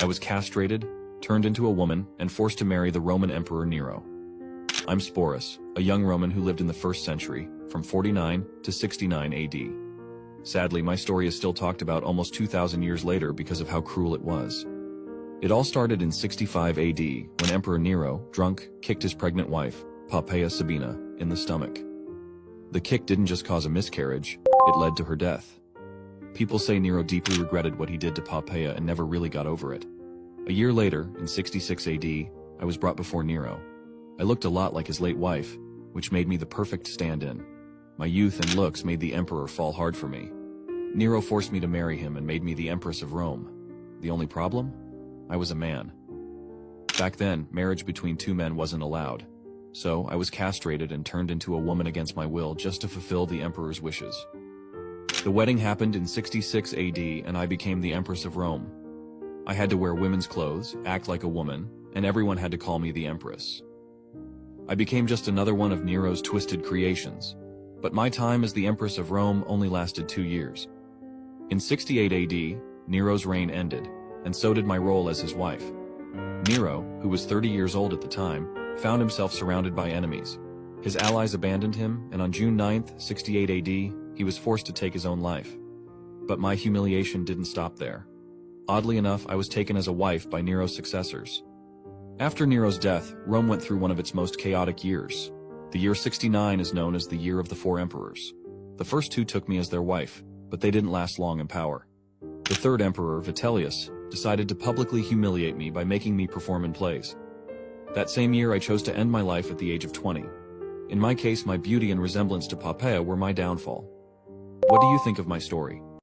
I was castrated, turned into a woman, and forced to marry the Roman Emperor Nero. I'm Sporus, a young Roman who lived in the 1st century, from 49 to 69 AD. Sadly, my story is still talked about almost 2,000 years later because of how cruel it was. It all started in 65 AD, when Emperor Nero, drunk, kicked his pregnant wife, Poppaea Sabina, in the stomach. The kick didn't just cause a miscarriage, it led to her death. People say Nero deeply regretted what he did to Poppaea and never really got over it. A year later, in 66 AD, I was brought before Nero. I looked a lot like his late wife, which made me the perfect stand-in. My youth and looks made the emperor fall hard for me. Nero forced me to marry him and made me the Empress of Rome. The only problem? I was a man. Back then, marriage between two men wasn't allowed. So, I was castrated and turned into a woman against my will just to fulfill the emperor's wishes. The wedding happened in 66 AD and I became the Empress of Rome. I had to wear women's clothes, act like a woman, and everyone had to call me the Empress. I became just another one of Nero's twisted creations. But my time as the Empress of Rome only lasted 2 years. In 68 AD, Nero's reign ended, and so did my role as his wife. Nero, who was 30 years old at the time, found himself surrounded by enemies. His allies abandoned him, and on June 9, 68 AD, he was forced to take his own life. But my humiliation didn't stop there. Oddly enough, I was taken as a wife by Nero's successors. After Nero's death, Rome went through one of its most chaotic years. The year 69 is known as the Year of the Four Emperors. The first two took me as their wife, but they didn't last long in power. The third emperor, Vitellius, decided to publicly humiliate me by making me perform in plays. That same year, I chose to end my life at the age of 20. In my case, my beauty and resemblance to Poppaea were my downfall. What do you think of my story?